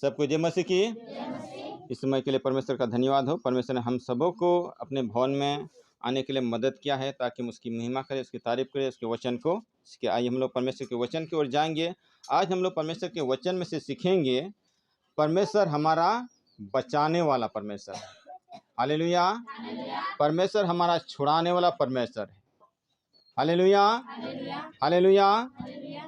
सबको जय मसीह की। इस समय के लिए परमेश्वर का धन्यवाद हो। परमेश्वर ने हम सबों को अपने भवन में आने के लिए मदद किया है ताकि हम उसकी महिमा करें, उसकी तारीफ करें, उसके वचन को सीखें। आइए हम लोग परमेश्वर के वचन की ओर जाएंगे। आज हम लोग परमेश्वर के वचन में से सीखेंगे परमेश्वर हमारा बचाने वाला परमेश्वर है। हालेलुया। परमेश्वर हमारा छुड़ाने वाला परमेश्वर है। Hallelujah, hallelujah.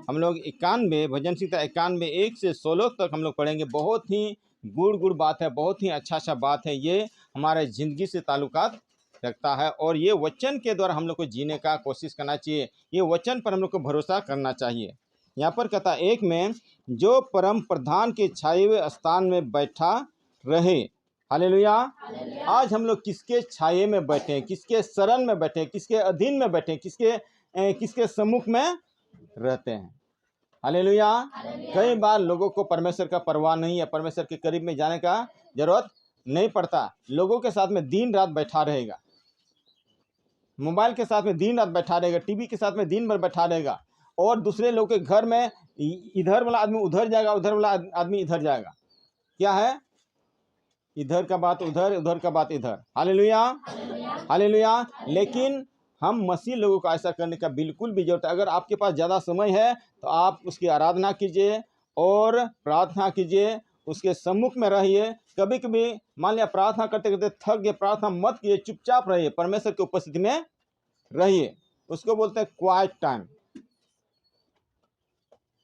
हम लोग 91 भजन संहिता 91 1 से 16 तक हम लोग पढ़ेंगे। बहुत ही गुड़ बात है, बहुत ही अच्छा बात है। ये हमारे ज़िंदगी से ताल्लुकात रखता है और ये वचन के द्वारा हम लोग को जीने का कोशिश करना चाहिए। ये वचन पर हम लोग को भरोसा करना चाहिए। यहाँ पर कहता 1 में, जो परम प्रधान के छाए हुए स्थान में बैठा रहे। हालेलुया। आज हम लोग किसके छाये में बैठे हैं, किसके शरण में बैठे हैं, किसके अधीन में बैठे हैं, किसके सम्मुख में रहते हैं। हालेलुया। कई बार लोगों को परमेश्वर का परवाह नहीं है, परमेश्वर के करीब में जाने का जरूरत नहीं पड़ता। लोगों के साथ में दिन रात बैठा रहेगा, मोबाइल के साथ में दिन रात बैठा रहेगा, टीवी के साथ में दिन भर बैठा रहेगा और दूसरे लोग के घर में इधर वाला आदमी उधर जाएगा, उधर वाला आदमी इधर जाएगा। क्या है? इधर का बात उधर, उधर का बात इधर। Hallelujah, hallelujah. लेकिन हम मसीह लोगों को ऐसा करने का बिल्कुल भी जरूरत है। अगर आपके पास ज़्यादा समय है तो आप उसकी आराधना कीजिए और प्रार्थना कीजिए, उसके सम्मुख में रहिए। कभी कभी मान लिया प्रार्थना करते करते थक गए, प्रार्थना मत कीजिए, चुपचाप रहिए, परमेश्वर की उपस्थिति में रहिए। उसको बोलते हैं क्वाइट टाइम।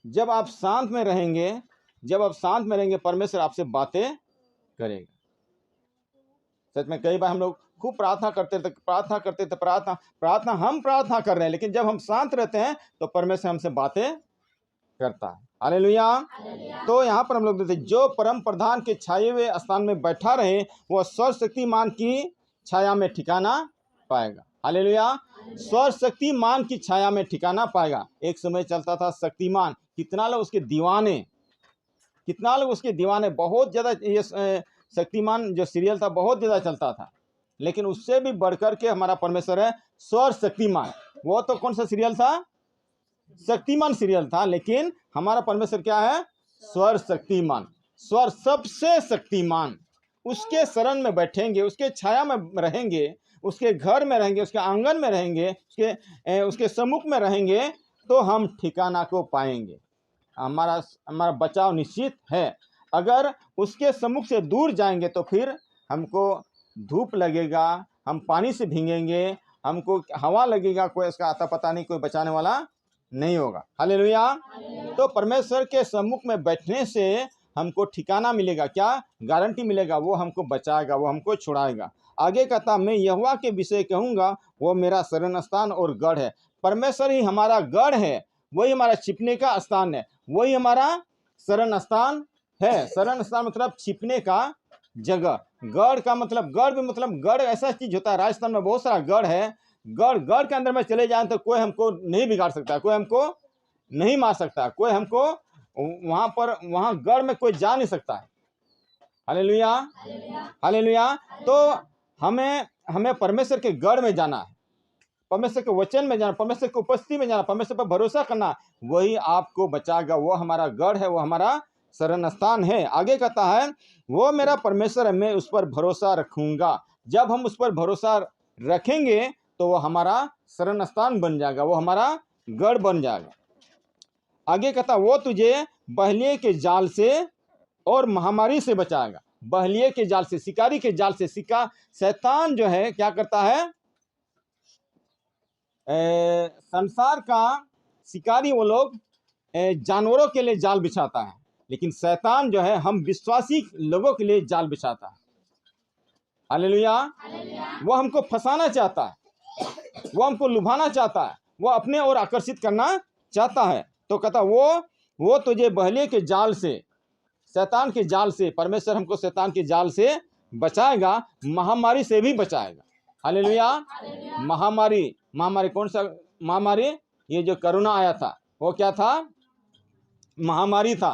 जब आप शांत में रहेंगे, परमेश्वर आपसे बातें करेगा। सच में कई बार हम लोग खूब प्रार्थना करते थे, प्रार्थना हम प्रार्थना कर रहे हैं, लेकिन जब हम शांत रहते हैं तो परमेश्वर हमसे बातें करता है। हालेलुया। तो यहाँ पर हम लोग देखते हैं, जो परम प्रधान के छाए हुए स्थान में बैठा रहे वह सर्वशक्तिमान की छाया में ठिकाना पाएगा। हालेलुया। सर्वशक्तिमान की छाया में ठिकाना पाएगा। एक समय चलता था शक्तिमान, कितना लोग उसके दीवाने, बहुत ज़्यादा। ये शक्तिमान जो सीरियल था बहुत ज़्यादा चलता था, लेकिन उससे भी बढ़कर के हमारा परमेश्वर है सर्वशक्तिमान। वो तो कौन सा सीरियल था? शक्तिमान सीरियल था, लेकिन हमारा परमेश्वर क्या है? सर्वशक्तिमान, सबसे शक्तिमान। उसके शरण में बैठेंगे, उसके छाया में रहेंगे, उसके घर में रहेंगे, उसके आंगन में रहेंगे, उसके सम्मुख में रहेंगे तो हम ठिकाना को पाएंगे। हमारा बचाव निश्चित है। अगर उसके सम्मुख से दूर जाएंगे तो फिर हमको धूप लगेगा, हम पानी से भीगेंगे, हमको हवा लगेगा, कोई इसका आता पता नहीं, कोई बचाने वाला नहीं होगा। हालेलुया। तो परमेश्वर के सम्मुख में बैठने से हमको ठिकाना मिलेगा। क्या गारंटी मिलेगा? वो हमको बचाएगा, वो हमको छुड़ाएगा। आगे कहता, मैं यहोवा के विषय कहूँगा, वो मेरा शरण स्थान और गढ़ है। परमेश्वर ही हमारा गढ़ है, वही हमारा छिपने का स्थान है, वही हमारा शरण स्थान है। शरण स्थान मतलब छिपने का जगह। गढ़ का मतलब, गढ़ ऐसा चीज होता है। राजस्थान में बहुत सारा गढ़ है। गढ़ के अंदर में चले जाएं तो कोई हमको नहीं बिगाड़ सकता, कोई हमको नहीं मार सकता, कोई हमको वहां गढ़ में कोई जा नहीं सकता है। Hallelujah, hallelujah. तो हमें परमेश्वर के गढ़ में जाना है, परमेश्वर के वचन में जाना, परमेश्वर की उपस्थिति में जाना, परमेश्वर पर भरोसा करना। वही आपको बचाएगा, वो हमारा गढ़ है, वो हमारा शरण स्थान है। आगे कहता है, वो मेरा परमेश्वर है, मैं उस पर भरोसा रखूंगा। जब हम उस पर भरोसा रखेंगे तो वो हमारा शरण स्थान बन जाएगा, वो हमारा गढ़ बन जाएगा। आगे कहता, वो तुझे बहलिये के जाल से और महामारी से बचाएगा। बहलिये के जाल से, शिकारी के जाल से। शैतान जो है क्या करता है? संसार का शिकारी वो लोग जानवरों के लिए जाल बिछाता है, लेकिन शैतान जो है हम विश्वासी लोगों के लिए जाल बिछाता है। हालेलुया। वो हमको फंसाना चाहता है, वो हमको लुभाना चाहता है, वो अपने ओर आकर्षित करना चाहता है। तो कहता वो तुझे बहलिये के जाल से, शैतान के जाल से, परमेश्वर हमको शैतान के जाल से बचाएगा, महामारी से भी बचाएगा। हालेलुया। महामारी कौन सा महामारी? ये जो कोरोना आया था वो क्या था? महामारी था।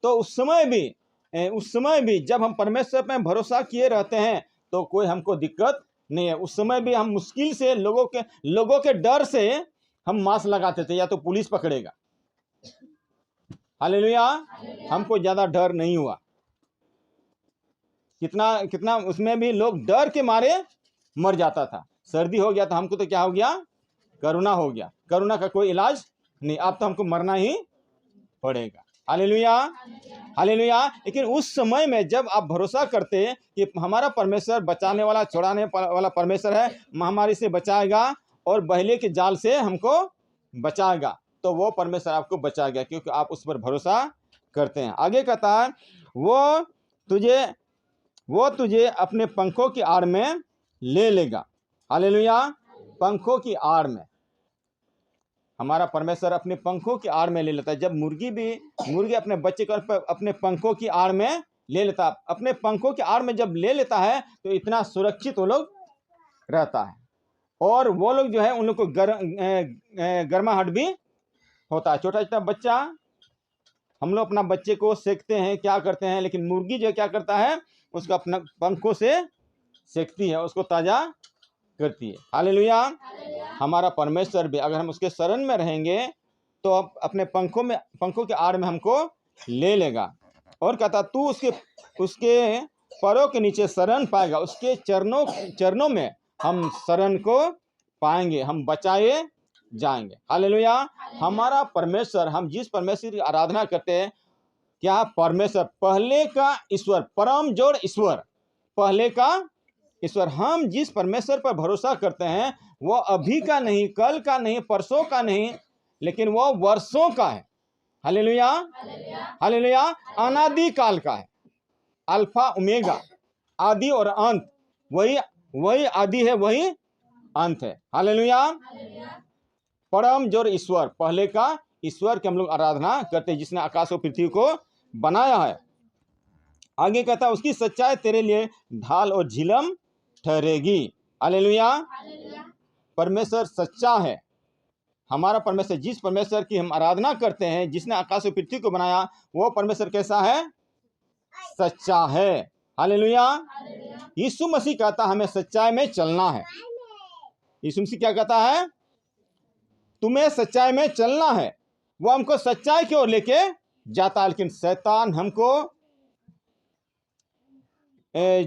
तो उस समय भी जब हम परमेश्वर पर भरोसा किए रहते हैं तो कोई हमको दिक्कत नहीं है। उस समय भी हम मुश्किल से लोगों के डर से हम मास्क लगाते थे, या तो पुलिस पकड़ेगा। हालेलुया। हमको ज़्यादा डर नहीं हुआ, कितना कितना उसमें भी लोग डर के मारे मर जाता था। सर्दी हो गया तो हमको तो क्या हो गया, कोरोना हो गया। कोरोना का कोई इलाज नहीं, अब तो हमको मरना ही पड़ेगा। Hallelujah, hallelujah. लेकिन उस समय में जब आप भरोसा करते कि हमारा परमेश्वर बचाने वाला, छुड़ाने वाला परमेश्वर है, महामारी से बचाएगा और बहले के जाल से हमको बचाएगा, तो वो परमेश्वर आपको बचाएगा, क्योंकि आप उस पर भरोसा करते हैं। आगे कहता है, वो तुझे अपने पंखों की आड़ में ले लेगा। हालेलुया, पंखों की आड़ में हमारा परमेश्वर अपने पंखों की आड़ में ले लेता है। जब मुर्गी अपने बच्चे को अपने पंखों की आड़ में ले लेता, अपने पंखों की आड़ में जब ले लेता है तो इतना सुरक्षित वो लोग रहता है, और वो लोग जो है उन लोग को गर्माहट भी होता है। छोटा छोटा बच्चा, हम लोग अपना बच्चे को सेकते हैं, क्या करते हैं, लेकिन मुर्गी जो क्या करता है, उसको अपना पंखों से सेकती है, उसको ताजा करती है। हालेलुया, हमारा परमेश्वर भी अगर हम उसके शरण में रहेंगे तो अपने पंखों के आड़ में हमको ले लेगा। और कहता, तू उसके पैरों के नीचे शरण पाएगा, उसके चरणों में हम शरण को पाएंगे, हम बचाए जाएंगे। हालेलुया, हमारा परमेश्वर, हम जिस परमेश्वर की आराधना करते हैं, क्या परमेश्वर पहले का ईश्वर, परम जोड़ ईश्वर, पहले का ईश्वर, हम जिस परमेश्वर पर भरोसा करते हैं वो अभी का नहीं, कल का नहीं, परसों का नहीं, लेकिन वो वर्षों का है। हालेलुया, हालेलुया, अनादि काल का है, अल्फा ओमेगा, आदि और अंत, वही आदि है, वही अंत है। हालेलुया, परम जोड़ ईश्वर, पहले का ईश्वर की हम लोग आराधना करते हैं, जिसने आकाश और पृथ्वी को बनाया है। आगे कहता है, उसकी सच्चाई तेरे लिए ढाल और झिलम ठहरेगी। हालेलुया, परमेश्वर सच्चा है। हमारा परमेश्वर, जिस परमेश्वर की हम आराधना करते हैं, जिसने आकाश और पृथ्वी को बनाया, वो परमेश्वर कैसा है? सच्चा है। हालेलुया, यीशु मसीह कहता हमें सच्चाई में चलना है। यीशु मसीह क्या कहता है? तुम्हें सच्चाई में चलना है। वो हमको सच्चाई की ओर लेके जाता है, लेकिन शैतान हमको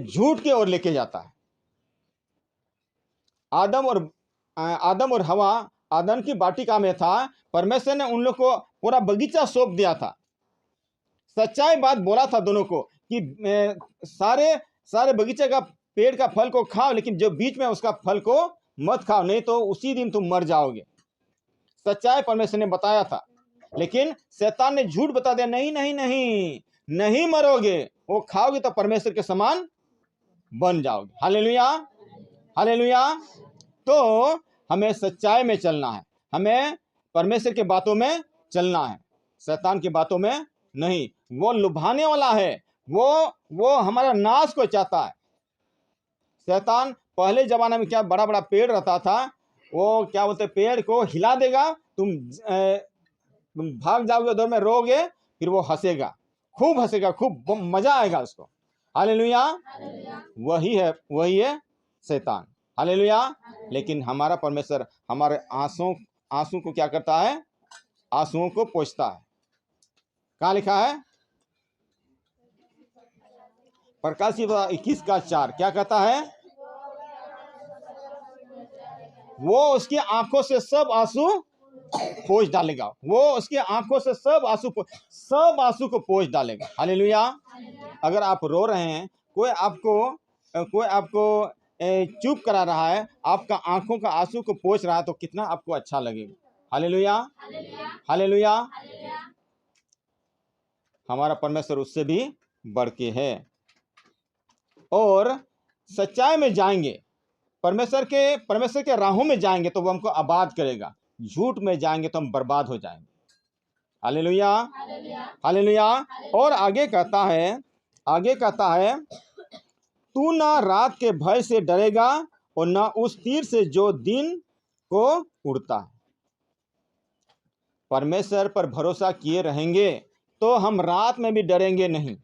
झूठ की ओर लेके जाता है। आदम और हवा आदम की वाटिका में था, परमेश्वर ने उन लोग को पूरा बगीचा सौंप दिया था, सच्चाई बात बोला था दोनों को कि सारे बगीचे का पेड़ का फल को खाओ, लेकिन जो बीच में उसका फल को मत खाओ, नहीं तो उसी दिन तुम मर जाओगे। सच्चाई परमेश्वर ने बताया था, लेकिन शैतान ने झूठ बता दिया, नहीं नहीं नहीं, नहीं मरोगे, वो खाओगे तो परमेश्वर के समान बन जाओगे। Hallelujah, hallelujah. तो हमें सच्चाई में चलना है, हमें परमेश्वर के बातों में चलना है, शैतान की बातों में नहीं। वो लुभाने वाला है, वो हमारा नाश को चाहता है। शैतान पहले जमाने में क्या बड़ा बड़ा पेड़ रहता था, वो क्या बोलते, पेड़ को हिला देगा, तुम भाग जाओगे, दौड़ में रोगे, फिर वो हंसेगा, खूब हंसेगा, खूब मजा आएगा उसको। हालेलुया, वही है शैतान। हालेलुया। लेकिन हमारा परमेश्वर हमारे आंसू को क्या करता है? आंसुओं को पोंछता है। कहाँ लिखा है? प्रकाशित 21:4 क्या कहता है? वो उसकी आंखों से सब आंसू पोंछ डालेगा, वो उसकी आंखों से सब आंसू को पोंछ डालेगा। हालेलुया। अगर आप रो रहे हैं, कोई आपको चुप करा रहा है, आपका आंखों का आंसू को पोंछ रहा है, तो कितना आपको अच्छा लगेगा। Hallelujah, hallelujah. हमारा परमेश्वर उससे भी बढ़ के है। और सच्चाई में जाएंगे, परमेश्वर के राहों में जाएंगे तो वो हमको आबाद करेगा, झूठ में जाएंगे तो हम बर्बाद हो जाएंगे। Hallelujah, hallelujah. और आगे कहता है तू ना रात के भय से डरेगा और ना उस तीर से जो दिन को उड़ता है। परमेश्वर पर भरोसा किए रहेंगे तो हम रात में भी डरेंगे नहीं।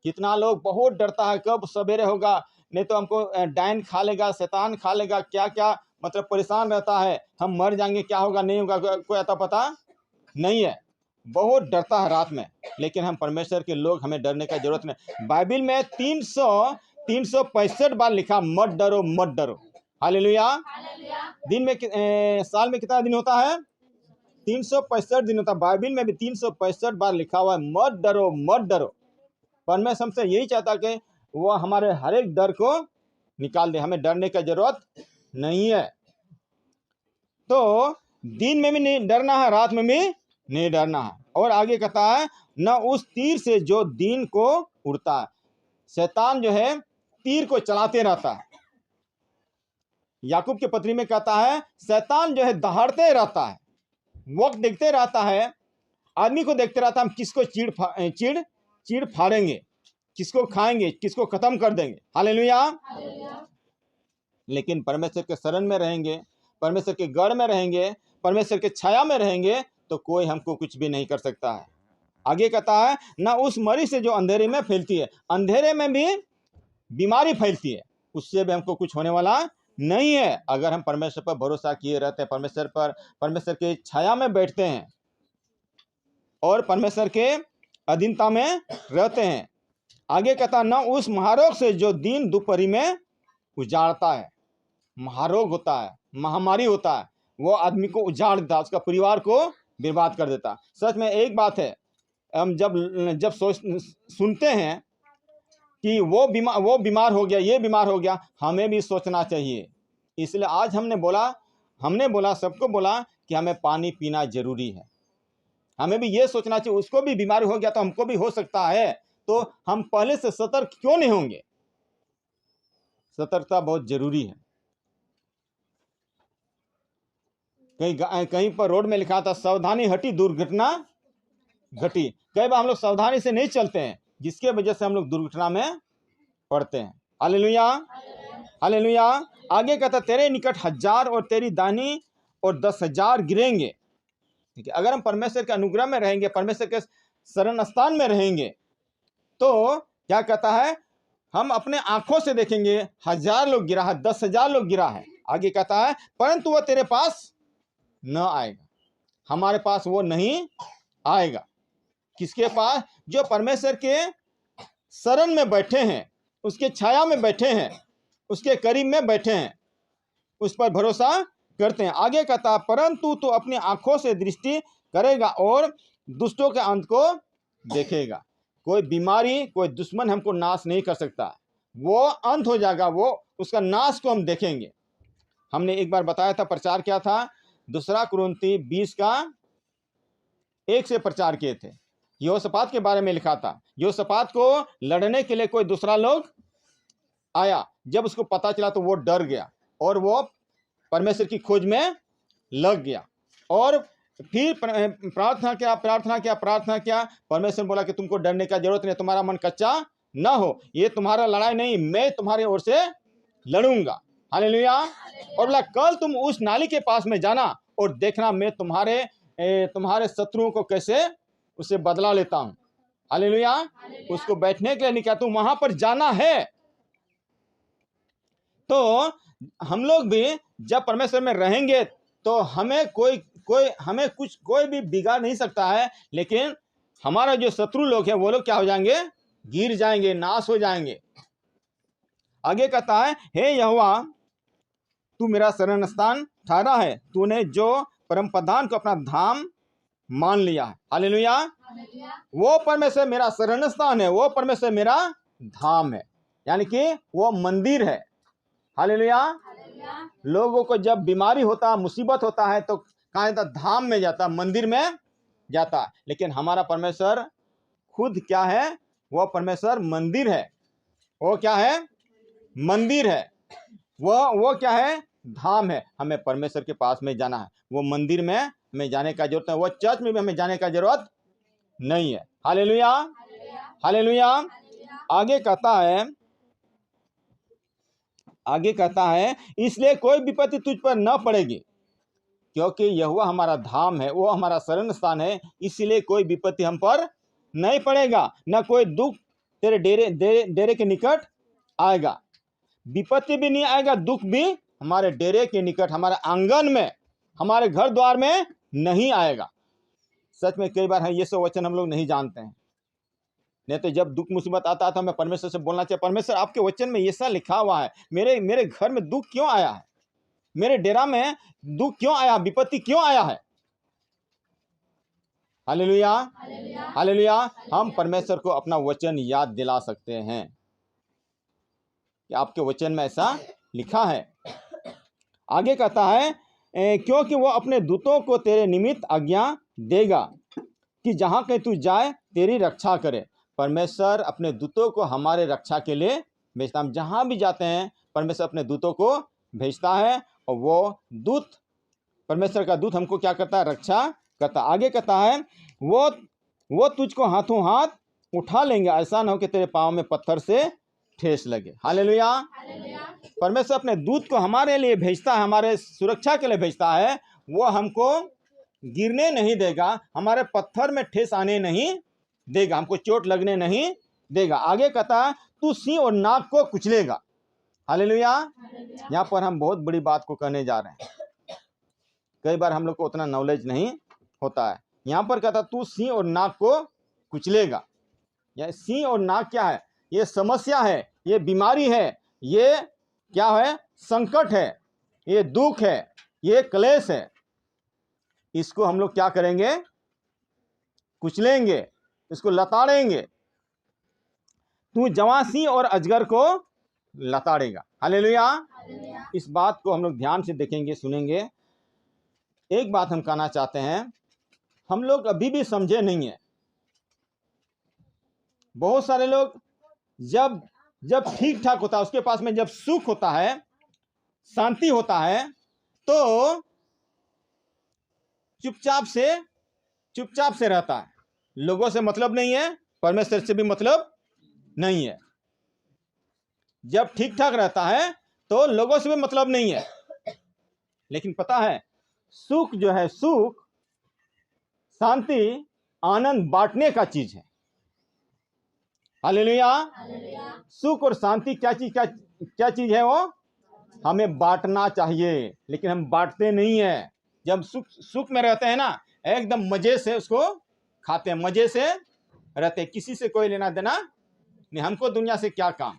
कितना लोग बहुत डरता है, कब सवेरे होगा, नहीं तो हमको डायन खा लेगा, शैतान खा लेगा, क्या क्या मतलब परेशान रहता है, हम मर जाएंगे, क्या होगा नहीं होगा, कोई अता पता नहीं है, बहुत डरता है रात में। लेकिन हम परमेश्वर के लोग, हमें डरने का जरूरत नहीं। बाइबिल में 365 बार लिखा मत डरो मत डरो। हालेलुया। दिन में साल में कितना दिन होता है? 365 दिन होता है। बाइबिल में भी 365 बार लिखा हुआ है मत डरो मत डरो। परमेश्वर हमसे यही चाहता कि वो हमारे हर एक डर को निकाल दे, हमें डरने की जरूरत नहीं है। तो दिन में भी नहीं डरना है, रात में भी नहीं डरना है। और आगे कहता है न उस तीर से जो दिन को उड़ता है। शैतान जो है तीर को चलाते रहता है। याकूब के पत्री में कहता है शैतान जो है दहाड़ते रहता है, वक्त देखते रहता है, आदमी को देखते रहता है हम किसको चीड़ फाड़ेंगे, किसको खाएंगे, किसको खत्म कर देंगे। हालेलुया। लेकिन परमेश्वर के शरण में रहेंगे, परमेश्वर के गढ़ में रहेंगे, परमेश्वर के छाया में रहेंगे तो कोई हमको कुछ भी नहीं कर सकता है। आगे कहता है ना उस मरी से जो अंधेरे में फैलती है, अंधेरे में भी बीमारी फैलती है, उससे भी हमको कुछ होने वाला नहीं है। अगर हम परमेश्वर पर भरोसा किए रहते हैं, परमेश्वर के छाया में बैठते हैं और परमेश्वर के अधीनता में रहते हैं। आगे कहता ना उस महारोग से जो दिन दोपहरी में उजाड़ता है। महारोग होता है, महामारी होता है, वो आदमी को उजाड़ देता, उसका परिवार को बर्बाद कर देता। सच में एक बात है, हम जब सुनते हैं कि वो बीमार हो गया, ये बीमार हो गया, हमें भी सोचना चाहिए। इसलिए आज हमने बोला सबको बोला कि हमें पानी पीना जरूरी है। हमें भी ये सोचना चाहिए उसको भी बीमारी हो गया तो हमको भी हो सकता है, तो हम पहले से सतर्क क्यों नहीं होंगे। सतर्कता बहुत जरूरी है। कहीं पर रोड में लिखा था सावधानी हटी दुर्घटना घटी। कई बार हम लोग सावधानी से नहीं चलते हैं, जिसके वजह से हम लोग दुर्घटना में पड़ते हैं। Hallelujah hallelujah. आगे कहता तेरे निकट 1000 और तेरी दाहिनी और 10,000 गिरेंगे। ठीक है, अगर हम परमेश्वर के अनुग्रह में रहेंगे, परमेश्वर के शरण स्थान में रहेंगे, तो क्या कहता है हम अपने आंखों से देखेंगे 1000 लोग गिरा है, 10,000 लोग गिरा है। आगे कहता है परंतु वो तेरे पास न आएगा, हमारे पास वो नहीं आएगा। किसके पास? जो परमेश्वर के शरण में बैठे हैं, उसके छाया में बैठे हैं, उसके करीब में बैठे हैं, उस पर भरोसा करते हैं। आगे कहता परंतु तो अपनी आंखों से दृष्टि करेगा और दुष्टों के अंत को देखेगा। कोई बीमारी, कोई दुश्मन हमको नाश नहीं कर सकता, वो अंत हो जाएगा, वो उसका नाश को हम देखेंगे। हमने एक बार बताया था प्रचार क्या था, 2 कुरिन्थी 20:1 से प्रचार किए थे। यहोशापात के बारे में लिखा था। यहोशापात को लड़ने के लिए कोई दूसरा लोग आया, जब उसको पता चला तो वो डर गया और वो परमेश्वर की खोज में लग गया और फिर प्रार्थना किया। परमेश्वर बोला कि तुमको डरने का जरूरत नहीं, तुम्हारा मन कच्चा ना हो, ये तुम्हारा लड़ाई नहीं, मैं तुम्हारे ओर से लड़ूंगा। हालेलुया। और बोला कल तुम उस नाली के पास में जाना और देखना मैं तुम्हारे शत्रुओं को कैसे उसे बदला लेता हूं। हालेलुया। उसको बैठने के लिए नहीं, क्या तुम वहां पर जाना है। तो हम लोग भी जब परमेश्वर में रहेंगे तो हमें कोई भी बिगाड़ नहीं सकता है, लेकिन हमारा जो शत्रु लोग हैं वो लोग क्या हो जाएंगे? गिर जाएंगे, नाश हो जाएंगे। आगे कहता है हे यहोवा तू मेरा शरण स्थान ठहरा है, तूने जो परम प्रधान को अपना धाम मान लिया है। हालेलुया। वो परमेश्वर मेरा शरण स्थान है, वो परमेश्वर मेरा धाम है, यानी कि वो मंदिर है। हालेलुया। लोगों को जब बीमारी होता है, मुसीबत होता है तो कहाँ जाता? धाम में जाता, मंदिर में जाता। लेकिन हमारा परमेश्वर खुद क्या है? वो परमेश्वर मंदिर है। वो क्या है? मंदिर है। वो क्या है? धाम है। हमें परमेश्वर के पास में जाना है, वो मंदिर में हमें जाने का जरूरत है, वो चर्च में भी हमें जाने का जरूरत नहीं है। Hallelujah hallelujah. आगे कहता है इसलिए कोई विपत्ति तुझ पर न पड़ेगी, क्योंकि यहोवा हमारा धाम है, वो हमारा शरण स्थान है, इसलिए कोई विपत्ति हम पर नहीं पड़ेगा, न कोई दुख तेरे डेरे के निकट आएगा। विपत्ति भी नहीं आएगा, दुख भी हमारे डेरे के निकट, हमारे आंगन में, हमारे घर द्वार में नहीं आएगा। सच में कई बार है ये सब वचन हम लोग नहीं जानते हैं, नहीं तो जब दुख मुसीबत आता है तो हमें परमेश्वर से बोलना चाहिए, परमेश्वर आपके वचन में ऐसा लिखा हुआ है, मेरे घर में दुख क्यों आया है, मेरे डेरा में दुख क्यों आया, विपत्ति क्यों आया है। Hallelujah, hallelujah. हम परमेश्वर को अपना वचन याद दिला सकते हैं कि आपके वचन में ऐसा लिखा है। आगे कहता है क्योंकि वो अपने दूतों को तेरे निमित्त आज्ञा देगा कि जहाँ कहीं तू जाए तेरी रक्षा करे। परमेश्वर अपने दूतों को हमारे रक्षा के लिए भेजता है। हम जहाँ भी जाते हैं परमेश्वर अपने दूतों को भेजता है और वो दूत, परमेश्वर का दूत हमको क्या करता है, रक्षा करता। आगे कहता है वो तुझको हाथों हाथ उठा लेंगे, ऐसा ना हो कि तेरे पाँव में पत्थर से ठेस लगे। हालेलुया। परमेश्वर अपने दूत को हमारे लिए भेजता है, हमारे सुरक्षा के लिए भेजता है। वो हमको गिरने नहीं देगा, हमारे पत्थर में ठेस आने नहीं देगा, हमको चोट लगने नहीं देगा। आगे कहता है तू सिंह और नाग को कुचलेगा। हालेलुया। यहाँ पर हम बहुत बड़ी बात को कहने जा रहे हैं। कई बार हम लोग को उतना नॉलेज नहीं होता है। यहाँ पर कहता तू सिंह और नाग को कुचलेगा। यह सिंह और नाग क्या है, ये समस्या है, ये बीमारी है, ये क्या है, संकट है, ये दुख है, ये क्लेश है। इसको हम लोग क्या करेंगे, कुचलेंगे, इसको लताड़ेंगे। तू जवां सिंह और अजगर को लताड़ेगा। हालेलुया। इस बात को हम लोग ध्यान से देखेंगे, सुनेंगे। एक बात हम कहना चाहते हैं, हम लोग अभी भी समझे नहीं है। बहुत सारे लोग जब ठीक ठाक होता है, उसके पास में जब सुख होता है, शांति होता है, तो चुपचाप से रहता है। लोगों से मतलब नहीं है, परमेश्वर से भी मतलब नहीं है। जब ठीक ठाक रहता है तो लोगों से भी मतलब नहीं है। लेकिन पता है, सुख जो है, सुख, शांति, आनंद बांटने का चीज है। हालेलुया। सुख और शांति क्या चीज है, वो हमें बांटना चाहिए, लेकिन हम बांटते नहीं है। जब सुख में रहते हैं ना, एकदम मजे से उसको खाते हैं, मजे से रहते हैं, किसी से कोई लेना देना नहीं, हमको दुनिया से क्या काम।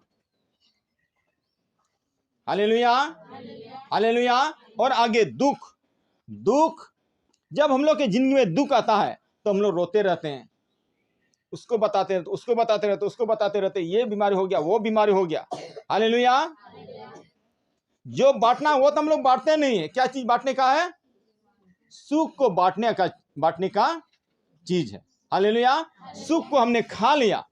Hallelujah, hallelujah. और आगे दुख, जब हम लोग के जिंदगी में दुख आता है तो हम लोग रोते रहते हैं, उसको बताते रहते, ये बीमारी हो गया, वो बीमारी हो गया। हालेलुया। जो बांटना वो तो हम लोग बांटते नहीं है। क्या चीज बांटने का है, सुख को बांटने का चीज है। हालेलुया। सुख को हमने खा लिया,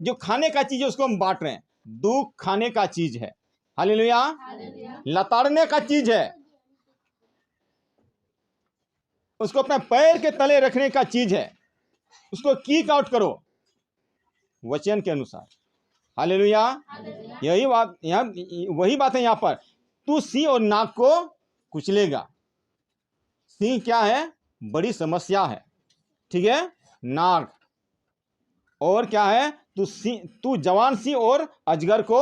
जो खाने का चीज है उसको हम बांट रहे हैं। दुख खाने का चीज है। हालेलुया। लताड़ने का चीज है, उसको अपने पैर के तले रखने का चीज है, उसको किक आउट करो वचन के अनुसार। हालेलुया। यही बात यहाँ, वही बात है यहाँ पर। तू सिंह और नाग को कुचलेगा। सिंह क्या है, बड़ी समस्या है, ठीक है। नाग और क्या है, तू जवान सिंह और अजगर को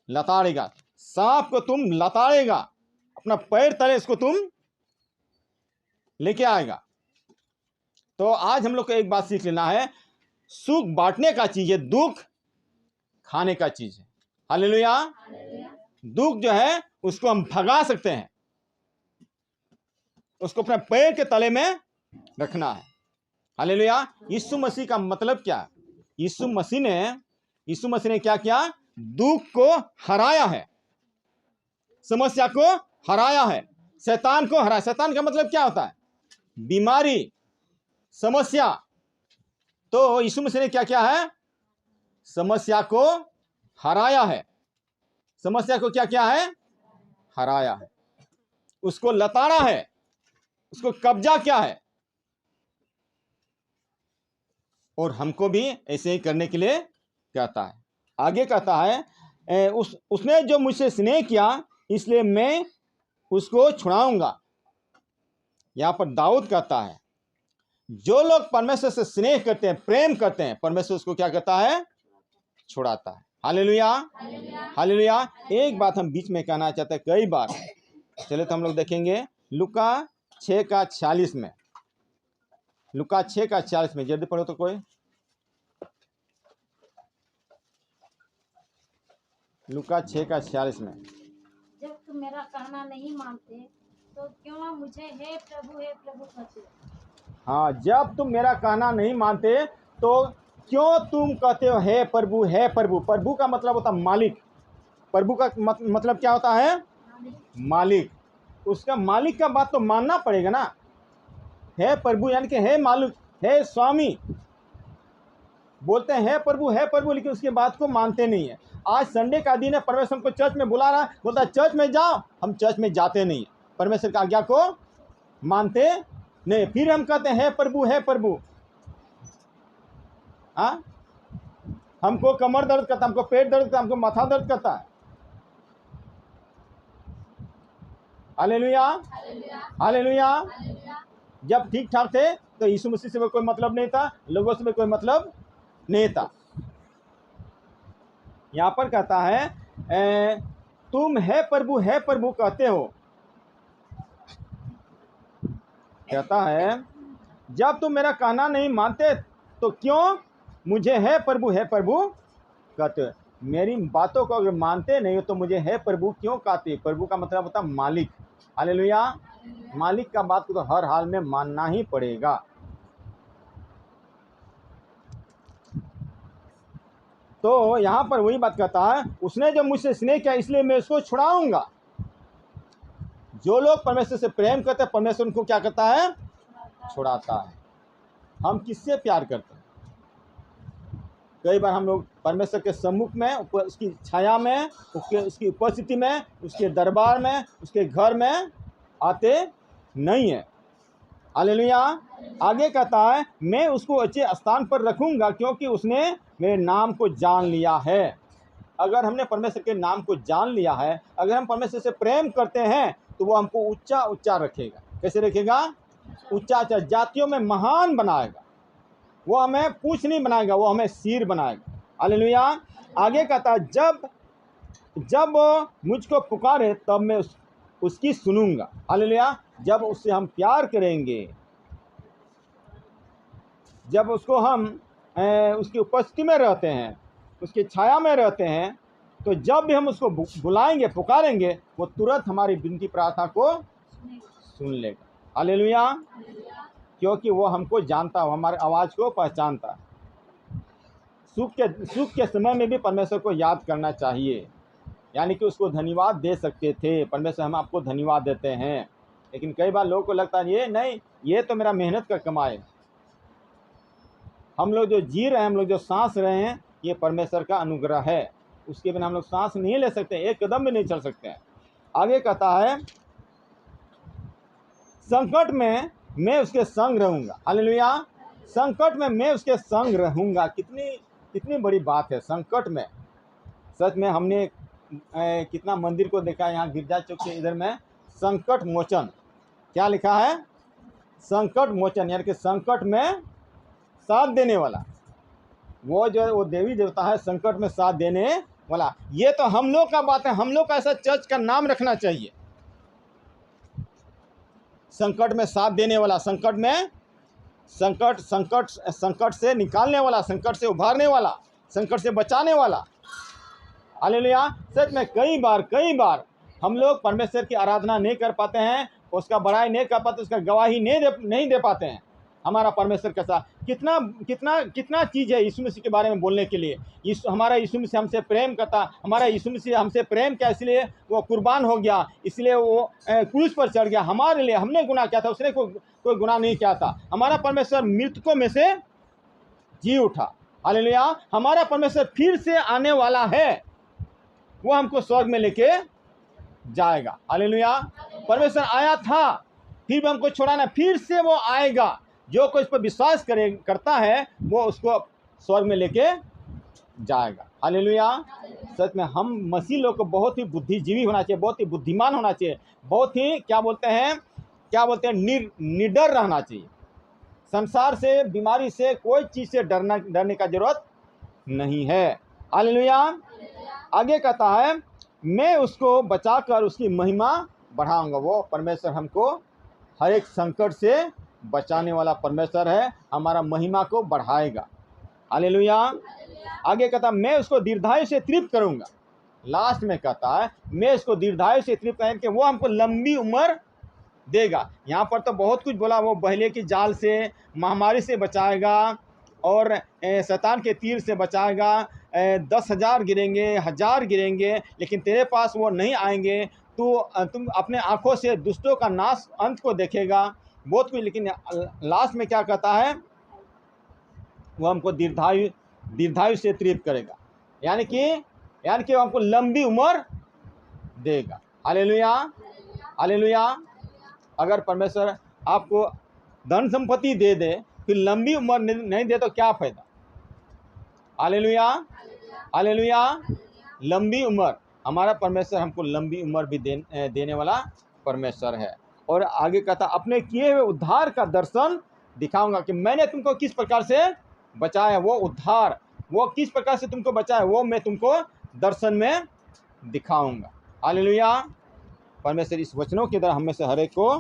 लताड़ेगा। सांप को तुम लताड़ेगा, अपना पैर तले इसको तुम लेके आएगा। तो आज हम लोग को एक बात सीख लेना है, सुख बांटने का चीज है, दुख खाने का चीज है। हालेलुया। दुख जो है उसको हम भगा सकते हैं, उसको अपने पैर के तले में रखना है। हालेलुया। यीशु मसीह का मतलब क्या है, यीशु मसीह ने क्या किया, दुख को हराया है, समस्या को हराया है, शैतान को हराया। शैतान का मतलब क्या होता है, बीमारी, समस्या। तो यीशु मसीह ने क्या किया है, समस्या को हराया है। समस्या को क्या किया है, हराया है, उसको लताड़ा है, उसको कब्जा किया है। और हमको भी ऐसे ही करने के लिए कहता है। आगे कहता है उसने जो मुझसे स्नेह किया इसलिए मैं उसको छुड़ाऊंगा। यहां पर दाऊद कहता है, जो लोग परमेश्वर से स्नेह करते हैं, प्रेम करते हैं, परमेश्वर उसको क्या कहता है, छुड़ाता है। Hallelujah, hallelujah. एक बात हम बीच में कहना चाहते हैं, कई बार, चले तो हम लोग देखेंगे लूका 6 का 46 में। लूका 6 का 46 में जल्दी पढ़ो तो कोई। लूका 6:46 में। जब तुम मेरा कहना नहीं मानते तो क्यों मुझे हे प्रभु कहते हो? हाँ, जब तुम मेरा कहना नहीं मानते तो क्यों तुम कहते हो हे प्रभु हे प्रभु। प्रभु का मतलब होता है मालिक। प्रभु का मतलब क्या होता है? मालिक। उसका मालिक का बात तो मानना पड़ेगा ना। हे प्रभु यानी कि हे मालिक, हे स्वामी, बोलते हैं हे प्रभु, लेकिन उसकी बात को मानते नहीं है। आज संडे का दिन है, परमेश्वर को चर्च में बुला रहा है, बोलता है चर्च में जाओ, हम चर्च में जाते नहीं है, परमेश्वर की आज्ञा को मानते नहीं। फिर हम कहते हैं हे प्रभु। हाँ, हमको कमर दर्द करता, हमको पेट दर्द करता, हमको माथा दर्द करता है। Hallelujah hallelujah. जब ठीक ठाक थे तो यीशु मसीह से कोई मतलब नहीं था, लोगों से कोई मतलब नहीं था। यहाँ पर कहता है तुम हे प्रभु कहते हो। कहता है जब तुम मेरा कहना नहीं मानते तो क्यों मुझे हे प्रभु कहते हो। मेरी बातों को अगर मानते नहीं हो तो मुझे हे प्रभु क्यों कहते। प्रभु का मतलब होता है मालिक। हालेलुया। मालिक का बात को तो हर हाल में मानना ही पड़ेगा। तो यहाँ पर वही बात कहता है, उसने जो मुझसे स्नेह किया इसलिए मैं उसको छुड़ाऊंगा। जो लोग परमेश्वर से प्रेम करते हैं परमेश्वर उनको क्या करता है? छुड़ाता है। हम किससे प्यार करते हैं? कई बार हम लोग परमेश्वर के सम्मुख में, उसकी छाया में, उसकी उपस्थिति में, उसके दरबार में, उसके घर में आते नहीं है। हालेलुया। आगे कहता है मैं उसको अच्छे स्थान पर रखूंगा क्योंकि उसने मेरे नाम को जान लिया है। अगर हमने परमेश्वर के नाम को जान लिया है, अगर हम परमेश्वर से प्रेम करते हैं तो वो हमको ऊंचा ऊंचा रखेगा। कैसे रखेगा? ऊंचा ऊंचा, जातियों में महान बनाएगा। वो हमें पूंछ नहीं बनाएगा, वो हमें सिर बनाएगा। हालेलुया। आगे कहता है जब मुझको पुकारे तब मैं उसकी सुनूंगा। हालेलुया। जब उससे हम प्यार करेंगे, जब उसको हम उसकी उपस्थिति में रहते हैं, उसकी छाया में रहते हैं, तो जब भी हम उसको बुलाएंगे, पुकारेंगे, वो तुरंत हमारी विनती प्रार्थना को सुन लेगा। हालेलुया। क्योंकि वो हमको जानता है, हमारे आवाज़ को पहचानता है। सुख के समय में भी परमेश्वर को याद करना चाहिए, यानी कि उसको धन्यवाद दे सकते थे। परमेश्वर हम आपको धन्यवाद देते हैं। लेकिन कई बार लोगों को लगता है ये नहीं, ये तो मेरा मेहनत का कमाए। हम लोग जो जी रहे हैं, हम लोग जो सांस रहे हैं, ये परमेश्वर का अनुग्रह है। उसके बिना हम लोग सांस नहीं ले सकते, एक कदम भी नहीं चल सकते हैं। आगे कहता है संकट में मैं उसके संग रहूंगा। हालेलुया। संकट में मैं उसके संग रहूंगा। कितनी बड़ी बात है। संकट में सच में हमने कितना मंदिर को देखा है। यहाँ गिरजा चौक के इधर में संकट मोचन, क्या लिखा है? संकट मोचन, यानी कि संकट में साथ देने वाला। वो देवी देवता है संकट में साथ देने वाला। ये तो हम लोग का बात है, हम लोग का ऐसा चर्च का नाम रखना चाहिए। संकट में साथ देने वाला, संकट में संकट से निकालने वाला, संकट से उभारने वाला, संकट से बचाने वाला। हालेलुया। सच में कई बार हम लोग परमेश्वर की आराधना नहीं कर पाते हैं, उसका बड़ाई नहीं कर पाते, उसका गवाही नहीं दे पाते हैं। हमारा परमेश्वर कैसा, कितना चीज़ है यीशु मसीह के बारे में बोलने के लिए। हमारा यीशु मसीह हमसे प्रेम करता, हमारा यीशु मसीह हमसे प्रेम किया, इसलिए वो कुर्बान हो गया, इसलिए वो क्रूस पर चढ़ गया हमारे लिए। हमने गुनाह किया था, उसने कोई गुनाह नहीं किया था। हमारा परमेश्वर मृतकों में से जी उठा। हालेलुया। हमारा परमेश्वर फिर से आने वाला है, वो हमको स्वर्ग में लेके जाएगा। हालेलुया। परमेश्वर आया था, फिर भी हमको छोड़ाना, फिर से वो आएगा। जो कोई इस पर विश्वास करता है वो उसको स्वर्ग में लेके जाएगा। हालेलुया। सच में हम मसीह लोग को बहुत ही बुद्धिजीवी होना चाहिए, बहुत ही बुद्धिमान होना चाहिए, बहुत ही क्या बोलते हैं निडर रहना चाहिए। संसार से, बीमारी से, कोई चीज़ से डरने का जरूरत नहीं है। हालेलुया। आगे कहता है मैं उसको बचाकर उसकी महिमा बढ़ाऊंगा। वो परमेश्वर हमको हर एक संकट से बचाने वाला परमेश्वर है, हमारा महिमा को बढ़ाएगा। हालेलुया। आगे कहता मैं उसको दीर्घायु से तृप्त करूंगा। लास्ट में कहता है मैं इसको दीर्घायु से तृप्त करके वो हमको लंबी उम्र देगा। यहाँ पर तो बहुत कुछ बोला, वो बहले की जाल से, महामारी से बचाएगा और शैतान के तीर से बचाएगा। 10,000 गिरेंगे, 1,000 गिरेंगे, लेकिन तेरे पास वो नहीं आएंगे। तुम अपने आंखों से दुष्टों का नाश अंत को देखेगा, बहुत कुछ। लेकिन लास्ट में क्या कहता है, वो हमको दीर्घायु से तृप्त करेगा, यानी कि वो हमको लंबी उम्र देगा। Hallelujah, hallelujah. अगर परमेश्वर आपको धन संपत्ति दे दे फिर लंबी उम्र नहीं दे तो क्या फायदा। Hallelujah, hallelujah. लंबी उम्र, हमारा परमेश्वर हमको लंबी उम्र भी देने वाला परमेश्वर है। और आगे कहता अपने किए हुए उद्धार का दर्शन दिखाऊंगा, कि मैंने तुमको किस प्रकार से बचाया, वो उद्धार, वो किस प्रकार से तुमको बचाया, वो मैं तुमको दर्शन में दिखाऊंगा। हालेलुया। परमेश्वर इस वचनों के द्वारा हम में से हर एक को